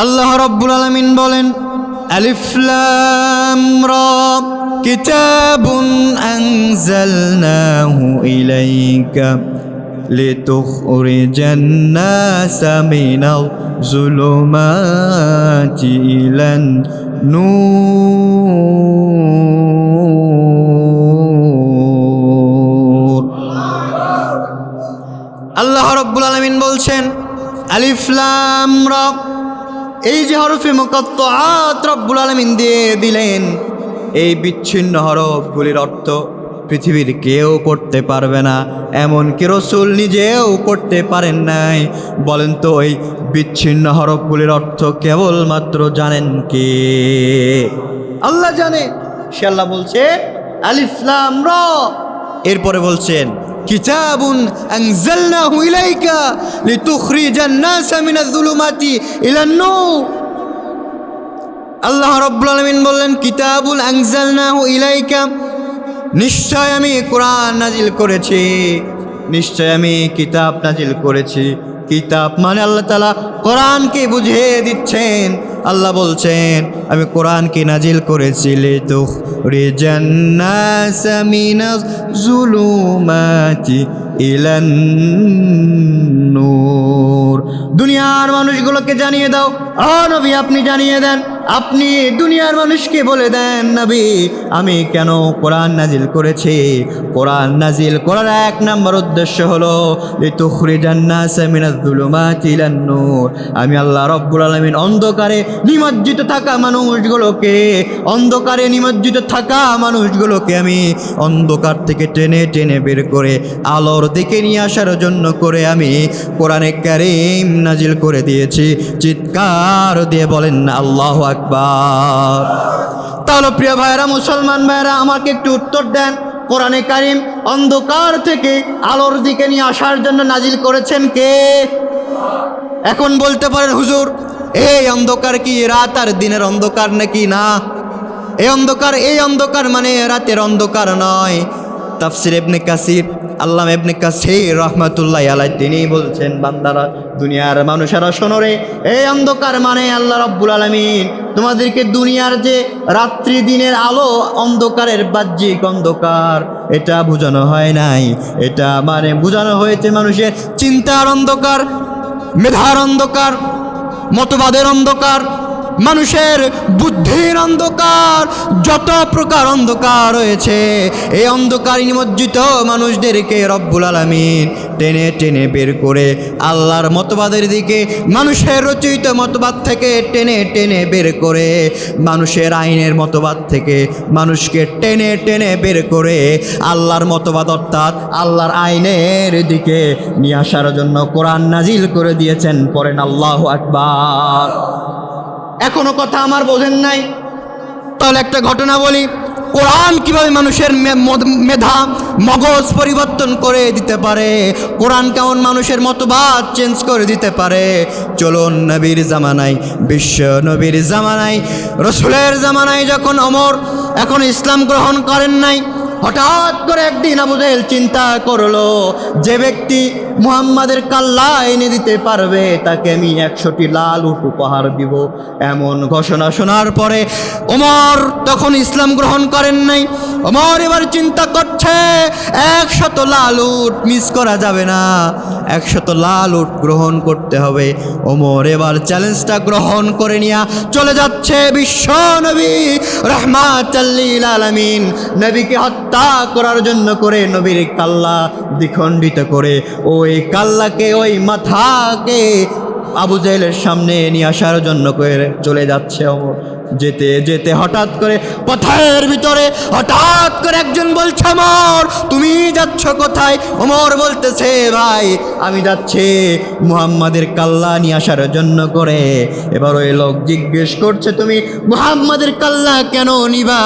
আল্লাহ রাব্বুল আলামিন বলেন, আলিফ লাম রা কিতাবুন আনজালনাহু ইলাইকা লিতুখরিজান নাসা মিনাল যুলুমাতি ইলান নূর। আল্লাহ রাব্বুল আলামিন বলছেন, আলিফ লাম রা, এই যে হরফে মুকাত্তাআত রব্বুল আলামিন দিয়ে দিলেন, এই বিচ্ছিন্ন হরফগুলির অর্থ পৃথিবীর কেউ করতে পারবে না, এমনকি রাসূল নিজেও করতে পারেন নাই। বলেন তো, ওই বিচ্ছিন্ন হরফগুলির অর্থ কেবলমাত্র জানেন কে? আল্লাহ জানে। সে আল্লাহ বলছে আলিফ লাম রা, এরপরে বলছেন কিতাবুন আনজালনাহু ইলাইকা লিতুখরিজান নাসা মিনাজ যুলুমাতি ইলান নূর। আল্লাহ রাব্বুল আলামিন বললেন, কিতাবুন আনজালনাহু ইলাইকা, নিশ্চয় আমি কোরআন নাজিল করেছি, নিশ্চয় আমি কিতাব নাজিল করেছি। কিতাব মানে আল্লাহ তাআলা কোরআনকে বুঝিয়ে দিচ্ছেন। আল্লাহ বলছেন, আমি কোরআনকে নাজিল করেছি লিতুখরিজান নাসা মিনাজ যুলুমাতি ইলান নূর। দুনিয়ার মানুষগুলোকে জানিয়ে দাও, ও নবী আপনি জানিয়ে দেন, আপনি দুনিয়ার মানুষকে বলে দেন, নবী আমি কেন কোরআন নাজিল করেছি। কোরআন নাজিল করার এক নম্বর উদ্দেশ্য হলো লিতুখরিজান নাসা মিনাজ যুলুমাতি ইলান নূর। আমি আল্লাহ রাব্বুল আলামিন অন্ধকারে নিমজ্জিত থাকা মানুষগুলোকে, অন্ধকারে নিমজ্জিত থাকা মানুষগুলোকে আমি অন্ধকার থেকে টেনে টেনে বের করে আলোর দিকে নিয়ে আসার জন্য করে আমি কোরআনে কারীম নাজিল করে দিয়েছি। চিৎকার দিয়ে বলেন না আল্লাহু আকবার। তাহলে প্রিয় ভাইরা, মুসলমান ভাইরা, আমাকে একটু উত্তর দেন, কোরআনে কারীম অন্ধকার থেকে আলোর দিকে নিয়ে আসার জন্য নাজিল করেছেন কে? এখন বলতে পারেন, হুজুর এই অন্ধকার কি রাত আর দিনের অন্ধকার নাকি? না, এই অন্ধকার মানে রাতের অন্ধকার নয়। তাফসির ইবনে কাসির, আল্লামা ইবনে কাসির রাহমাতুল্লাহি আলাইহি তিনি বলছেন, বান্দারা, দুনিয়ার মানুষেরা শোনো রে, এই অন্ধকার মানে আল্লাহ রাব্বুল আলামিন তোমাদেরকে দুনিয়ার যে রাত্রি দিনের আলো, অন্ধকারের বাহ্যিক অন্ধকার, এটা বোঝানো হয় নাই। এটা মানে বোঝানো হয়েছে মানুষের চিন্তার অন্ধকার, মেধার অন্ধকার, মতবাদের অন্ধকার, মানুষের বুদ্ধির অন্ধকার, যত প্রকার অন্ধকার রয়েছে, এই অন্ধকার নিমজ্জিত মানুষদেরকে রব্বুল আলামিন টেনে টেনে বের করে আল্লাহর মতবাদের দিকে, মানুষের রচিত মতবাদ থেকে টেনে টেনে বের করে, মানুষের আইনের মতবাদ থেকে মানুষকে টেনে টেনে বের করে আল্লাহর মতবাদ অর্থাৎ আল্লাহর আইনের দিকে নিয়ে আসার জন্য কোরআন নাজিল করে দিয়েছেন। পড়েন আল্লাহু আকবার। এখনো কথা আমার বোঝেন নাই? তাহলে একটা ঘটনা বলি, কোরআন কিভাবে মানুষের মেধা, মগজ পরিবর্তন করে দিতে পারে, কোরআন কেমন মানুষের মতবাদ চেঞ্জ করে দিতে পারে। চলুন নবীর জামানায়, বিশ্ব নবীর জামানায়, রসুলের জামানায় যখন ওমর এখন ইসলাম গ্রহণ করেন নাই, হঠাৎ করে একদিন আবু জেহেল চিন্তা করলো, যে ব্যক্তি মুহাম্মাদের কাল্লা এনে দিতে পারবে তাকে আমি 100টি লাল উট উপহার দিব। এমন ঘোষণা শোনার পরে ওমর তখন ইসলাম গ্রহণ করেন নাই। ওমর এবার চিন্তা করছে, 100 লাল উট মিস করা যাবে না, 100 লাল উট গ্রহণ করতে হবে। ওমর এবার চ্যালেঞ্জটা গ্রহণ করে নিয়ে চলে যাচ্ছে বিশ্ব নবী রাহমাতাল লিল আলামিন, নবীকে হত্যা করার জন্য করে নবীর কাল্লা দ্বিখণ্ডিত করে ওই কাল্লাকে, ওই মাথাকে আবু জেহেলের সামনে নিয়ে আসার জন্য করে চলে যাচ্ছে ওমর। যেতে যেতে হঠাৎ করে পথের ভিতরে হঠাৎ করে একজন বলছে, ওমর তুমি যাচ্ছ কোথায়? ওমর বলতেছে, ভাই আমি যাচ্ছি মুহাম্মাদের কাল্লা নিয়ে আসার জন্য করে। এবার ওই লোক জিজ্ঞেস করছে, তুমি মুহাম্মাদের কাল্লা কেন নিবা?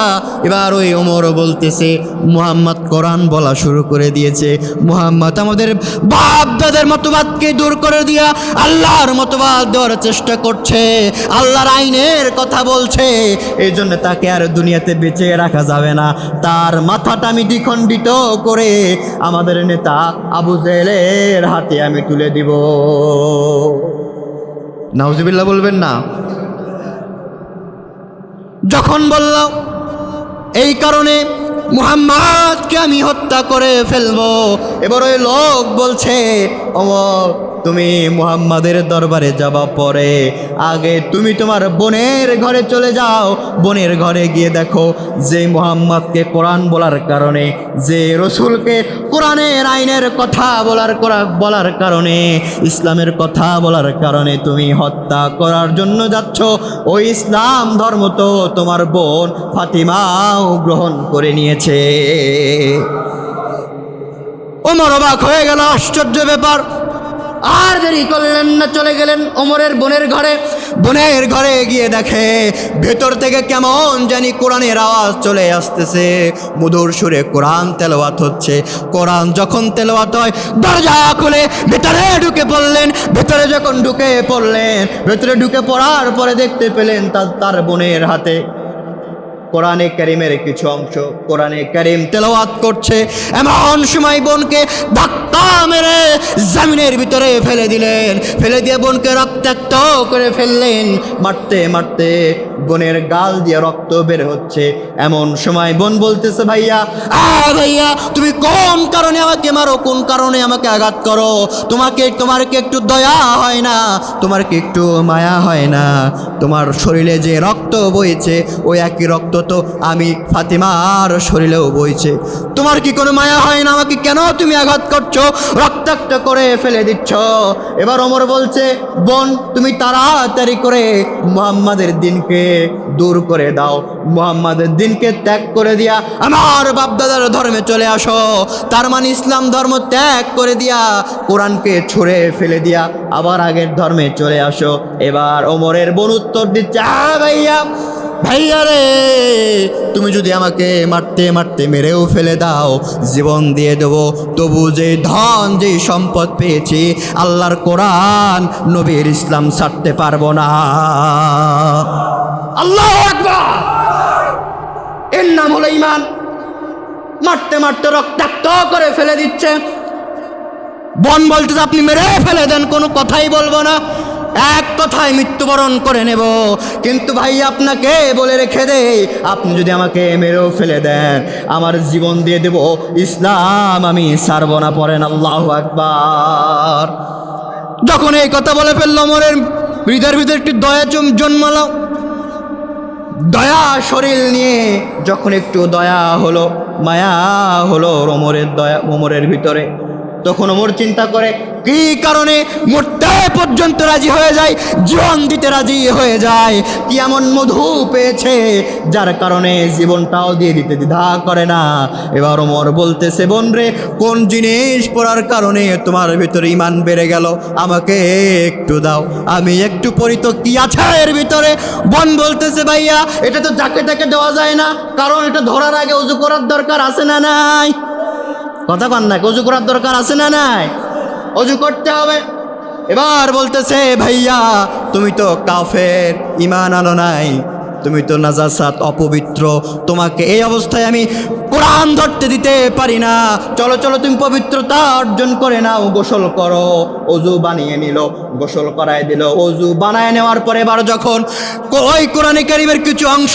এবার ওই ওমরও বলতেছে, মুহাম্মদ কোরআন বলা শুরু করে দিয়েছে, মুহাম্মদ আমাদের বাপ দাদার মতবাদকে দূর করে দিয়া আল্লাহর মতবাদ দেওয়ার চেষ্টা করছে, আল্লাহর আইনের কথা বলছে, এই জন্য তাকে আর দুনিয়াতে বেঁচে রাখা যাবে না। তার মাথাটা আমি দ্বিখণ্ডিত করে আমাদের নেতা আবু জেহেলের হাতে আমি তুলে দিব। নাউজুবিল্লাহ বলবেন না? যখন বলল এই কারণে মুহাম্মাদকে আমি হত্যা করে ফেলবো, এবার ওই লোক বলছে ওমর তুমি মুহাম্মাদের দরবারে যাবা পরে, আগে তুমি তোমার বোনের ঘরে চলে যাও, বোনের ঘরে গিয়ে দেখো যে মুহাম্মাদকে কোরআন বলার কারণে, যে রসুলকে কোরআনের আইনের কথা বলার কারণে, ইসলামের কথা বলার কারণে তুমি হত্যা করার জন্য যাচ্ছ, ওই ইসলাম ধর্ম তো তোমার বোন ফাতিমাও গ্রহণ করে নিয়েছে। ওমর অবাক হয়ে গেল, আশ্চর্য ব্যাপার। আর দেরি করলেন না, চলে গেলেন ওমরের বোনের ঘরে গিয়ে দেখে ভেতর থেকে কেমন জানি কোরআনের আওয়াজ চলে আসতেছে, মধুর সুরে কোরআন তেলাওয়াত হচ্ছে। কোরআন যখন তেলাওয়াত হয় দরজা খুলে ভেতরে ঢুকে পড়লেন। ভেতরে যখন ভেতরে ঢুকে পড়ার পরে দেখতে পেলেন তার বোনের হাতে কোরআনে কারিমের কিছু অংশ, কোরআনে কারিম তেলাওয়াত করছে। এমন সময় বোনকে ধাক্কা মেরে জমিনের ভিতরে ফেলে দিলেন, ফেলে দিয়ে বোনকে রক্তাক্ত করে ফেললেন। মারতে মারতে বোনের গাল দিয়ে রক্ত বের হচ্ছে। এমন সময় বোন বলতেছে ভাইয়া তুমি কোন কারণে আমাকে মারো, কোন কারণে আমাকে আঘাত করো, তোমার কি একটু দয়া হয় না, তোমার কি একটু মায়া হয় না? তোমার শরীরে যে রক্ত বইছে ওই একই রক্ত তো আমি ফাতিমার শরীরেও বইছে, তোমার কি কোনো মায়া হয় না? আমাকে কেন তুমি আঘাত করছো, রক্তাক্ত করে ফেলে দিচ্ছ? এবার ওমর বলছে বোন তুমি তাড়াতাড়ি করে মুহাম্মাদের দিনকে দূর করে দাও, মুহাম্মাদের দিনকে ত্যাগ করে দিয়া আমার বাপদাদার ধর্মে চলে আসো। তার মানে ইসলাম ধর্ম ত্যাগ করে দিয়া কোরআনকে ছুঁড়ে ফেলে দিয়া আবার আগের ধর্মে চলে আসো। এবার ওমরের বোন উত্তর দিচ্ছে ভাইয়া রে, তুমি যদি আমাকে মারতে মারতে মেরেও ফেলে দাও, জীবন দিয়ে দেবো, তবু যে ধন যে সম্পদ পেয়েছি আল্লাহর কোরআন নবীর ইসলাম ছাড়তে পারবো না। আল্লাহু আকবার, এর নাম হলো ঈমান। মারতে মারতে রক্তাক্ত করে ফেলে দিচ্ছে। বোন বলতেছে আপনি মেরে ফেলে দেন, কোনো কথাই বলবো না, এক কথায় মৃত্যুবরণ করে নেব। কিন্তু ভাই আপনাকে বলে রেখে দেই, আপনি যদি আমাকে মেরেও ফেলে দেন আমার জীবন দিয়ে দেব, ইসলাম আমি ছাড়ব না। পড়েন আল্লাহু আকবার। যখন এই কথা বলে ফেলল ওমরের হৃদয়ের ভিতরে একটি দয়া জন্মালো। দয়া শরীর নিয়ে যখন একটু দয়া হলো, মায়া হলো ওমরের ভিতরে, তখন ওমর চিন্তা করে কি কারণে মরতে পর্যন্ত রাজি হয়ে যায়, জীবন দিতে রাজি হয়ে যায়, কি এমন মধু পেয়েছে যার কারণে জীবনটাও দিয়ে দিতে দ্বিধা করে না। এবার ওমর বলতেছে বোন রে, কোন জিনিস পড়ার কারণে তোমার ভিতরে ঈমান বেড়ে গেল, আমাকে একটু দাও, আমি একটু পড়ি তো কি আছে এর ভিতরে। বোন বলতেছে ভাইয়া এটা তো যাকে তাকে দেওয়া যায় না, কারণ এটা ধরার আগে ওযু করার দরকার আছে না নাই? কথা কন না, ওযু করার দরকার আছে না নাই? ওযু করতে হবে। এবার বলতেছে ভাইয়া তুমি তো কাফের, ঈমান আনো নাই, তুমি তো নাজাসাত অপবিত্র, তোমাকে এই অবস্থায় আমি কোরআন ধরতে দিতে পারি না, চলো চলো তুমি পবিত্রতা অর্জন করে নাও, গোসল করো। ওযু বানিয়ে নিল, গোসল করায় দিল। ওযু বানায় নেওয়ার পরে এবার যখন ওই কোরআনে কারিমের কিছু অংশ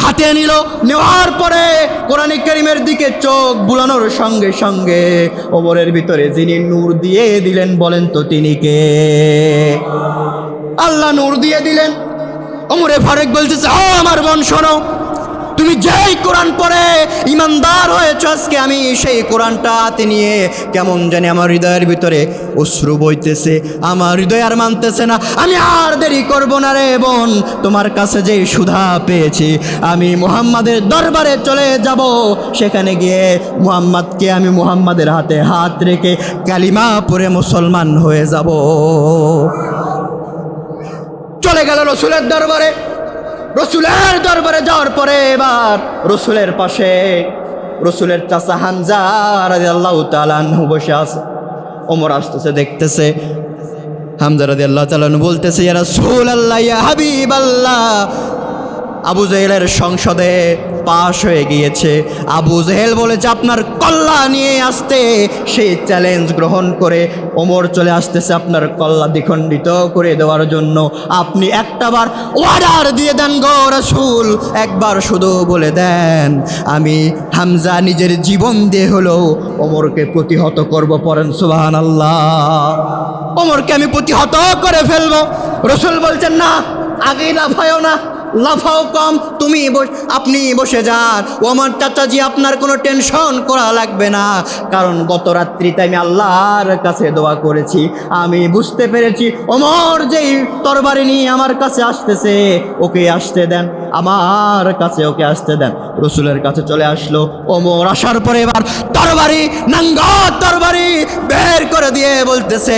হাতে নিল, নেওয়ার পরে কোরআনে কারিমের দিকে চোখ বুলানোর সঙ্গে সঙ্গে ওমরের ভিতরে যিনি নূর দিয়ে দিলেন বলেন তো তিনি কে? আল্লাহ নূর দিয়ে দিলেন। ওমরে ফারুক বলতেছে আমার বোন শোনো, তুমি যেই কোরআন পড়ে ইমানদার হয়েছ, আজকে আমি সেই কোরআনটা হাতে নিয়ে কেমন জানি আমার হৃদয়ের ভিতরে অশ্রু বইতেছে, আমার হৃদয় আর মানতেছে না। আমি আর দেরি করব না রে বোন, তোমার কাছে যেই সুধা পেয়েছি আমি মুহাম্মাদের দরবারে চলে যাব, সেখানে গিয়ে মুহাম্মাদকে আমি মুহাম্মাদের হাতে হাত রেখে কালিমা পড়ে মুসলমান হয়ে যাব। চলে গেল রসুলের দরবারে। রসুলের দরবারে যাওয়ার পরে এবার রসুলের পাশে রসুলের চাচা হামজা রাদিয়াল্লাহু তাআলা আনহু বসে আছে। ওমর আসতেছে, দেখতেছে। হামজা রাদিয়াল্লাহু তাআলা আনহু বলতেছে ইয়া রাসূলুল্লাহ, ইয়া হাবিবাল্লাহ, আবু জেহেলের সংসদে পাশ হয়ে গিয়েছে। আবু জেহেল বলেছে আপনার কল্লা নিয়ে আসতে, সেই চ্যালেঞ্জ গ্রহণ করে ওমর চলে আসতেছে আপনার কল্লা দ্বিখণ্ডিত করে দেওয়ার জন্য। আপনি একটাবার অর্ডার দিয়ে দেন গো রাসূল, একবার শুধু বলে দেন আমি হামজা নিজের জীবন দিয়ে হলেও ওমরকে প্রতিহত করব। পড়েন সুবহানাল্লাহ। ওমরকে আমি প্রতিহত করে ফেলবো। রাসূল বলছেন না, আগেই লাফায়ও না, লাফাও কম, আপনি বসে যান। ওমর চাচাজি আপনার কোনো টেনশন করা লাগবে না, কারণ গত রাত্রিতে আমি আল্লাহর কাছে দোয়া করেছি, আমি বুঝতে পেরেছি ওমর যেই তরবারি নিয়ে আমার কাছে আসতেছে, ওকে আসতে দেন, আমার কাছে ওকে আসতে দেন। রসুলের কাছে চলে আসলো ওমর। আসার পরে এবার তরবারি, নাঙ্গা তরবারি বের করে দিয়ে বলতেছে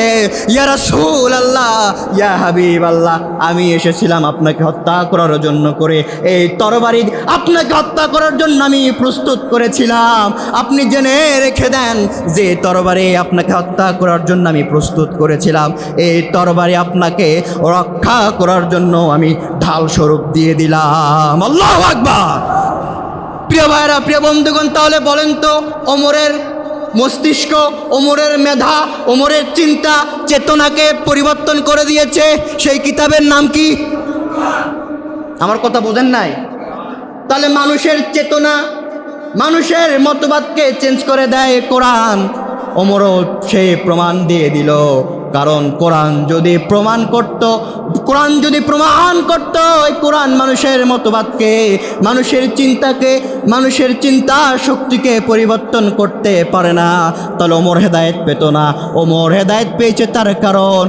ইয়া রাসূল আল্লাহ, ইয়া হাবিব আল্লাহ, আমি এসেছিলাম আপনাকে হত্যা করার জন্য করে। এই তরবারি আপনাকে হত্যা করার জন্য আমি প্রস্তুত করেছিলাম। আপনি জেনে রেখে দেন যে তরবারি আপনাকে হত্যা করার জন্য আমি প্রস্তুত করেছিলাম, এই তরবারি আপনাকে রক্ষা করার জন্য আমি ঢাল স্বরূপ দিয়ে দিলাম। আল্লাহু আকবার। প্রিয় ভাইরা, প্রিয় বন্ধুগণ, তাহলে বলেন তো ওমরের মস্তিষ্ক, ওমরের মেধা, ওমরের চিন্তা চেতনাকে পরিবর্তন করে দিয়েছে সেই কিতাবের নাম কি? আমার কথা বোঝেন নাই? তাহলে মানুষের চেতনা, মানুষের মতবাদকে চেঞ্জ করে দেয় কোরআন। ওমরও সে প্রমাণ দিয়ে দিল, কারণ কোরআন যদি প্রমাণ করত, এই কোরআন মানুষের মতবাদকে, মানুষের চিন্তাকে, মানুষের চিন্তা শক্তিকে পরিবর্তন করতে পারে না, তাহলে ওমর হেদায়েত পেত না। ওমর হেদায়েত পেয়েছে তার কারণ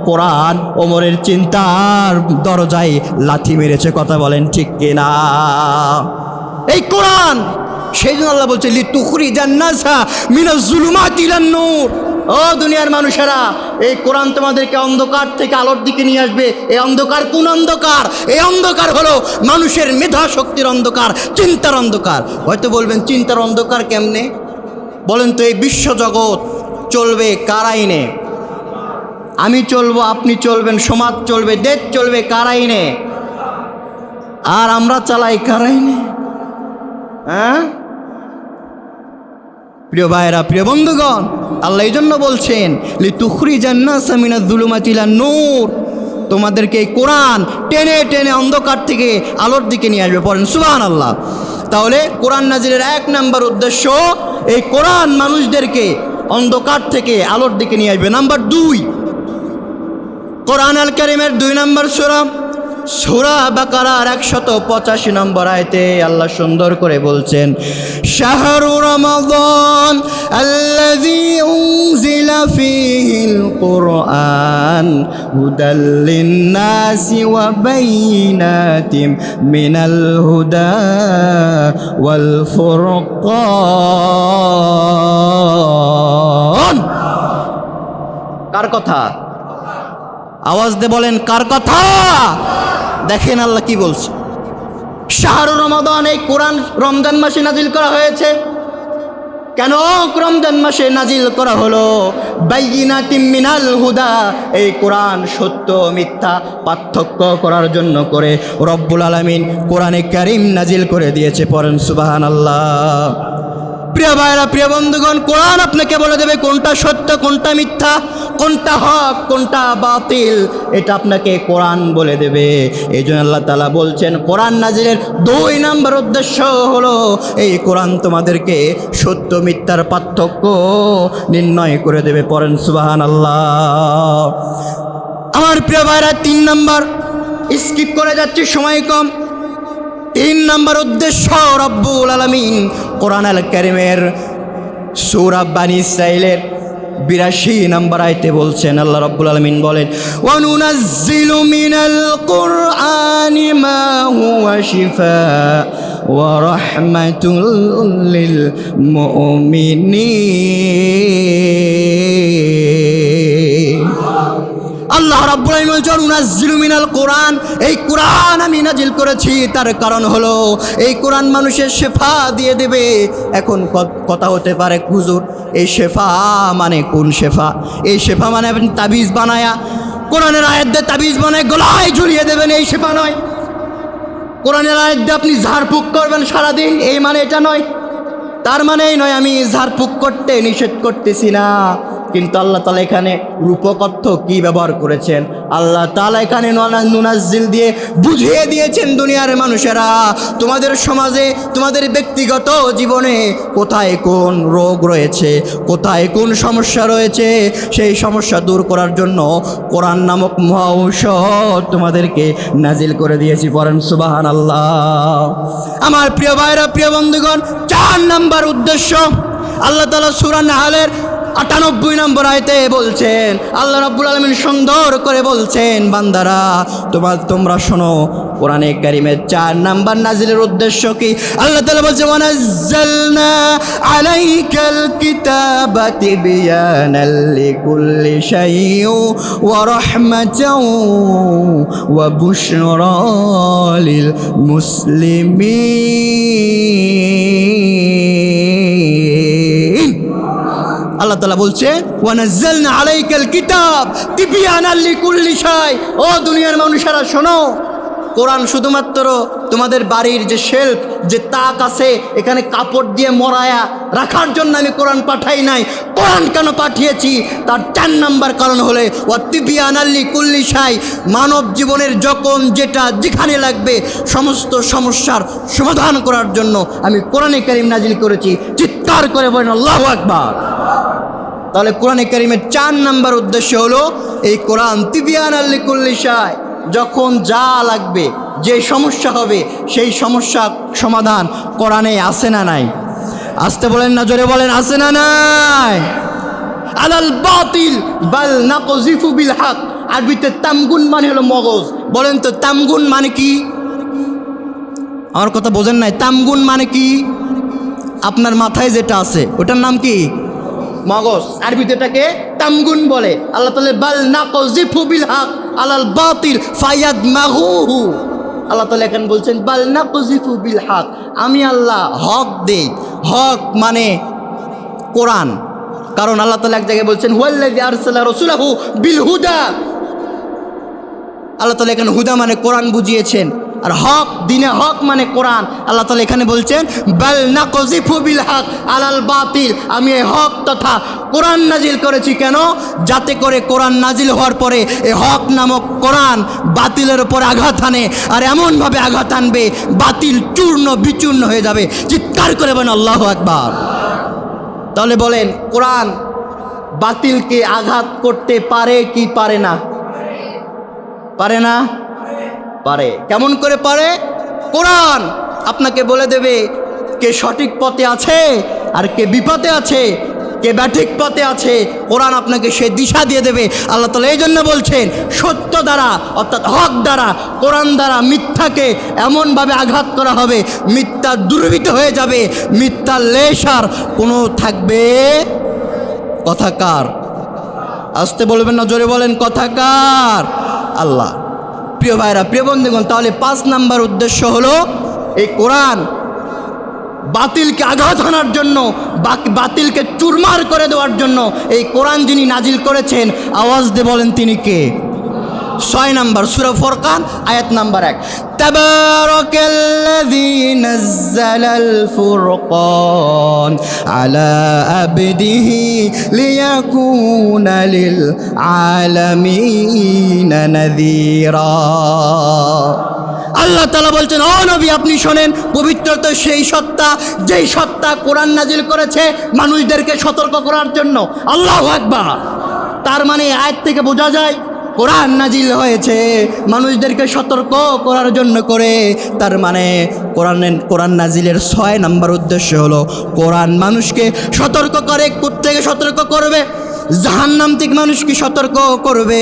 কোরআন ওমরের চিন্তার দরজায় লাথি মেরেছে। কথা বলেন ঠিক কিনা? এই কোরআন, সেই জন্য আল্লাহ বলছে লিতুখরিজান নাসা মিনাজ জুলুমাতি ইলান নূর। ও দুনিয়ার মানুষেরা, এই কোরআন তোমাদেরকে অন্ধকার থেকে আলোর দিকে নিয়ে আসবে। এই অন্ধকার কোন অন্ধকার? এই অন্ধকার হলো মানুষের মেধা শক্তির অন্ধকার, চিন্তার অন্ধকার। হয়তো বলবেন চিন্তার অন্ধকার কেমনে? বলেন তো, এই বিশ্বজগৎ চলবে কার আইনে? আমি চলবো, আপনি চলবেন, সমাজ চলবে, দেশ চলবে কার আইনে? আর আমরা চালাই কার আইনে? হ্যাঁ প্রিয় ভাইরা, প্রিয় বন্ধুগণ, আল্লাহ এই জন্য বলছেন লিতুখরিজান নাসা মিনাজ জুলুমাতি ইলান নূর, তোমাদেরকে এই কোরআন টেনে টেনে অন্ধকার থেকে আলোর দিকে নিয়ে আসবে। পড়েন সুবহানাল্লাহ। তাহলে কোরআন নাজিলের 1 নম্বর উদ্দেশ্য এই কোরআন মানুষদেরকে অন্ধকার থেকে আলোর দিকে নিয়ে আসবে। নাম্বার 2, কোরআন আল কারীমের 2 নম্বর সূরা বাকারার 185 নম্বর আয়াতে আল্লাহ সুন্দর করে বলছেন শাহরু রমাদান আল্লাযী উনজিলা ফীহিল কুরআন হুদাল লিন-নাসি ওয়া বাইয়িনাতিম মিনাল হুদা ওয়াল ফুরকান। কার কথা? আওয়াজ দিয়ে বলেন, কার কথা? দেখেন আল্লাহ কি বলছে। শাহরু রমাদান, এই কোরআন রমজান মাসে নাজিল করা হয়েছে। কেন রমজান মাসে নাজিল করা হলো? বাইয়িনাতিম মিনাল হুদা, এই কোরআন সত্য মিথ্যা পার্থক্য করার জন্য করে রব্বুল আলামিন কোরআনে কারীম নাজিল করে দিয়েছে। পড়েন সুবহানাল্লাহ। প্রিয় ভাইরা, প্রিয় বন্ধুগণ, কোরআন আপনাকে বলে দেবে কোনটা সত্য, কোনটা মিথ্যা, কোনটা হক, কোনটা বাতিল, এটা আপনাকে কোরআন বলে দেবে। এই জন্য আল্লাহ তাআলা বলছেন কোরআন নাজিলের 2 নম্বর উদ্দেশ্য হলো এই কোরআন তোমাদেরকে সত্য মিথ্যার পার্থক্য নির্ণয় করে দেবে। পড়েন সুবহানাল্লাহ। আমার প্রিয় ভাইরা, 3 নম্বর স্কিপ করে যাচ্ছি, সময় কম। 3 নম্বর উদ্দেশ্য রব্বুল আলামিন কোরআন আল কারীমের সূরা বানী ইসরাঈলের 82 নম্বর আয়াতে বলছেন, আল্লাহ রাব্বুল আলামিন বলেন ওয়া নুনাজ্জিলু মিনাল কুরআনি মা হুয়া শিফাআ ওয়া রাহমাতুল লিল মুমিনিন। আল্লাহ রাব্বুল আলামিন বলেন উনাজ্জিলু মিনাল কোরআন, এই কোরআন আমি নাজিল করেছি, তার কারণ হলো এই কোরআন মানুষের শেফা দিয়ে দেবে। এখন কথা হতে পারে হুজুর এই শেফা মানে কোন শেফা? এই শেফা মানে আপনি তাবিজ বানায়া কোরআনের আয়াত দিয়ে তাবিজ বানায় গলায় ঝুলিয়ে দেবেন, এই শেফা নয়। কোরআনের আয়াত দিয়ে আপনি ঝাড়ফুঁক করবেন সারাদিন, এই মানে এটা নয়। তার মানে এই নয় আমি ঝাড়ফুঁক করতে নিষেধ করতেছি না, কিন্তু আল্লাহ তাআলা এখানে রূপক অর্থ কি ব্যবহার করেছেন, আল্লাহ তাআলা এখানে নুনাজ্জিল দিয়ে বুঝিয়ে দিয়েছেন দুনিয়ার মানুষেরা, তোমাদের সমাজে তোমাদের ব্যক্তিগত জীবনে কোথায় কোন রোগ রয়েছে, কোথায় কোন সমস্যা রয়েছে, সেই সমস্যা দূর করার জন্য কোরআন নামক মহা ঔষধ তোমাদেরকে নাজিল করে দিয়েছি। পড়েন সুবহানাল্লাহ। আমার প্রিয় ভাইরা, প্রিয় বন্ধুগণ, 4 নাম্বার উদ্দেশ্য আল্লাহ তাআলা সূরা নাহলের 98 নম্বর আয়াতে বলছেন, আল্লাহ রাব্বুল আলামিন সুন্দর করে বলছেন, বান্দারা তোমরা শোনো, কোরআনে কারীমের 4 নাম্বার নাজিলের উদ্দেশ্য কি। আল্লাহ তাআলা বলছে, ওয়ানাজ্জালনা আলাইকাল কিতাবা তিবয়ানাল লিকুল্লি শাইইন ওয়া রাহমাতাও ওয়া বুশরা লিল মুসলিমিন। আল্লাহ তাআলা বলছে, ওয়ানাজ্জালনা আলাইকাল কিতাব তিবয়ানাল লিকুল্লি শাই। ও দুনিয়ার মানুষেরা শোনো, কোরআন শুধুমাত্র তোমাদের বাড়ির যে শেলফ, যে তাক আছে, এখানে কাপড় দিয়ে মোড়ায়া রাখার জন্য আমি কোরআন পাঠাই নাই। কোরআন কেন পাঠিয়েছি তার 4 নাম্বার কারণ হলে ওয়াতিবিয়ানাল লিকুল্লি শাই, মানব জীবনের যখন যেটা যেখানে লাগবে সমস্ত সমস্যার সমাধান করার জন্য আমি কোরআনে কারীম নাজিল করেছি। চিৎকার করে বলেন আল্লাহু আকবার। তাহলে কোরআনে কারীমের 4 নাম্বার উদ্দেশ্য হলো এই কোরআন তিবয়ানাল লিকুল্লি শাই, যখন যা লাগবে, যে সমস্যা হবে, সেই সমস্যা সমাধান কোরআনে আছে না নাই? আসতে বলেন না, জোরে বলেন, আছে না নাই? আলাল বাতিল বাল নাকযিফু বিল হক, আরবিতে তামগুন মানে হলো মগজ। বলেন তো তামগুন মানে কি? আমার কথা বোঝেন নাই? তামগুন মানে কি? আপনার মাথায় যেটা আছে ওটার নাম কি? মগজ। আরবিতে এটাকে তামগুন বলে। আল্লাহ তাআলা বাল নাকযিফু বিল হক আলাল বাতিল ফায়াদমাগুহু, আল্লাহ তাআলা এখানে বলছেন বাল নাকযিফু বিল হক, আমি আল্লাহ হক দেই। হক মানে কোরআন, কারণ আল্লাহ তাআলা এক জায়গায় বলছেন হুয়াল্লাযী আরসালা রাসূলাহু বিল হুদা। আল্লাহ তাআলা এখানে হুদা মানে কোরআন বুঝিয়েছেন, আর হক দিনে হক মানে কোরআন। আল্লাহ তাআলা এখানে বলছেন বাল নাকযিফু বিল হক আলাল বাতিল, আমি এই হক তথা কোরআন নাজিল করেছি। কেন? যাতে করে কোরআন নাজিল হওয়ার পরে এই হক নামক কোরআন বাতিলের উপর আঘাত আনে, আর এমনভাবে আঘাত আনবে বাতিল চূর্ণ বিচূর্ণ হয়ে যাবে। চিৎকার করে বলেন আল্লাহু আকবার। তাহলে বলেন, কোরআন বাতিলকে আঘাত করতে পারে কি পারে না? পারে না? পারে। কেমন করে পারে? কোরআন আপনাকে বলে দেবে কে সঠিক পথে আছে আর কে বিপথে আছে, কে ব্যাঠিক পথে আছে। কোরআন আপনাকে সে দিশা দিয়ে দেবে। আল্লাহ তাআলা এই জন্য বলছেন, সত্য দ্বারা অর্থাৎ হক দ্বারা, কোরআন দ্বারা মিথ্যাকে এমনভাবে আঘাত করা হবে, মিথ্যা দুর্বৃত হয়ে যাবে, মিথ্যার লেশ আর কোনো থাকবে। কথাকার আসতে বলবেন না, জোরে বলেন কথাকার। আল্লাহ। প্রিয় ভাইরা, প্রিয় বন্ধুগণ, তাহলে 5 নাম্বার উদ্দেশ্য হলো এই কোরআন বাতিলকে আঘাত হানার জন্য, বাতিলকে চুরমার করে দেওয়ার জন্য এই কোরআন যিনি নাজিল করেছেন, আওয়াজ দিয়ে বলেন তিনি কে? 6 নাম্বার সূরা ফুরকান আয়াত নাম্বার 1, তাবারাকাল্লাযী নাযালাল ফুরকান আলা আবদিহি লিয়াকুনা লিল আলামিনা নাযীরা। আল্লাহ তাআলা বলছেন, ও নবী আপনি শোনেন, পবিত্রতা সেই সত্তা যেই সত্তা কোরআন নাজিল করেছে মানুষদেরকে সতর্ক করার জন্য। আল্লাহু আকবার। তার মানে আয়াত থেকে বোঝা যায় কোরআন নাজিল হয়েছে মানুষদেরকে সতর্ক করার জন্য করে। তার মানে কোরআন নাজিলের 6 নাম্বার উদ্দেশ্য হলো কোরআন মানুষকে সতর্ক করে। কোত্থেকে সতর্ক করবে? জাহান্নাম থেকে মানুষকে সতর্ক করবে,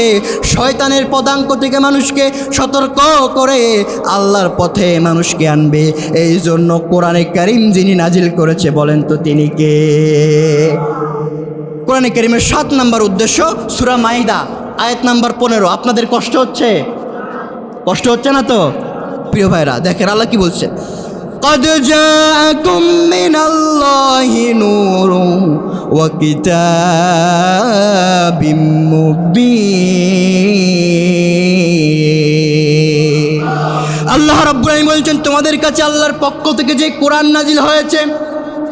শয়তানের পদাঙ্ক থেকে মানুষকে সতর্ক করে আল্লাহর পথে মানুষকে আনবে। এই জন্য কোরআনে কারীম যিনি নাজিল করেছে, বলেন তো তিনি কে? কোরআনে কারীমের 7 নাম্বার উদ্দেশ্য সূরা মাইদা আয়াত নাম্বার 15। আপনাদের কষ্ট হচ্ছে? কষ্ট হচ্ছে না তো? প্রিয় ভাইরা দেখেন আল্লাহ কি বলছে, قد جاءكم من الله نور وكتاب مبين আল্লাহ রাব্বুল আলামিন বলছেন তোমাদের কাছে আল্লাহর পক্ষ থেকে যে কোরআন নাজিল হয়েছে,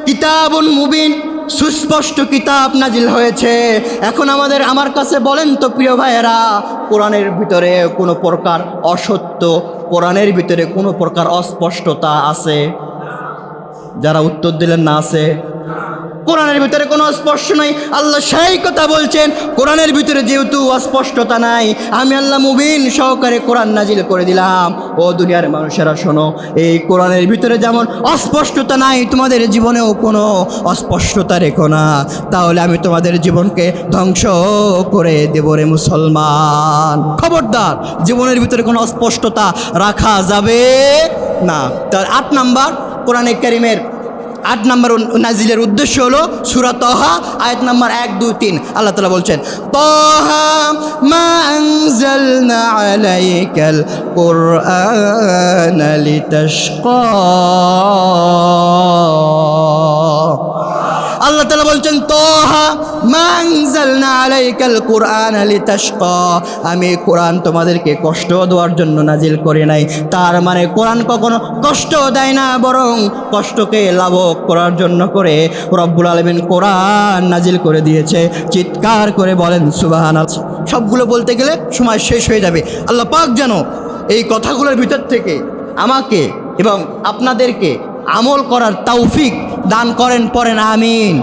কিতাবুন মুবিন, সুস্পষ্ট কিতাব নাজিল হয়েছে। এখন আমার কাছে বলেন তো প্রিয় ভাইয়েরা, কোরআনের ভিতরে কোনো প্রকার অসত্য, কোরআনের ভিতরে কোনো প্রকার অস্পষ্টতা আছে? যারা উত্তর দিলেন না আছে। কোরআনের ভিতরে কোনো অস্পষ্ট নাই। আল্লাহ সেই কথা বলছেন, কোরআনের ভিতরে যেহেতু অস্পষ্টতা নাই, আমি আল্লাহ মুবিন সহকারে কোরআন নাজিল করে দিলাম। ও দুনিয়ার মানুষেরা শোনো, এই কোরআনের ভিতরে যেমন অস্পষ্টতা নাই, তোমাদের জীবনেও কোনো অস্পষ্টতা রেখো না, তাহলে আমি তোমাদের জীবনকে ধ্বংস করে দেব রে মুসলমান। খবরদার, জীবনের ভিতরে কোনো অস্পষ্টতা রাখা যাবে না। তার 8 নাম্বার কোরআনে কারীমের 8 নম্বর নাজিলের উদ্দেশ্য হলো সূরা তাহা আয়াত নাম্বার 1, 2, 3। আল্লাহ তাআলা বলছেন, তাহা মা আনজালনা আলাইকাল কুরআনা লিতাশকা। আল্লাহ তাআলা বলছেন, তাহা মা আনজালনা আলাইকাল কুরআনা লিতাশকা, আমি কোরআন তোমাদেরকে কষ্ট দেওয়ার জন্য নাজিল করি নাই। তার মানে কোরআন কখনো কষ্ট দেয় না, বরং কষ্টকে লাঘব করার জন্য করে রব্বুল আলামিন কোরআন নাজিল করে দিয়েছে। চিৎকার করে বলেন সুবহানাল্লাহ। সবগুলো বলতে গেলে সময় শেষ হয়ে যাবে। আল্লাহ পাক যেন এই কথাগুলোর ভিতর থেকে আমাকে এবং আপনাদেরকে আমল করার তৌফিক দান করেন, পড়েন আমিন।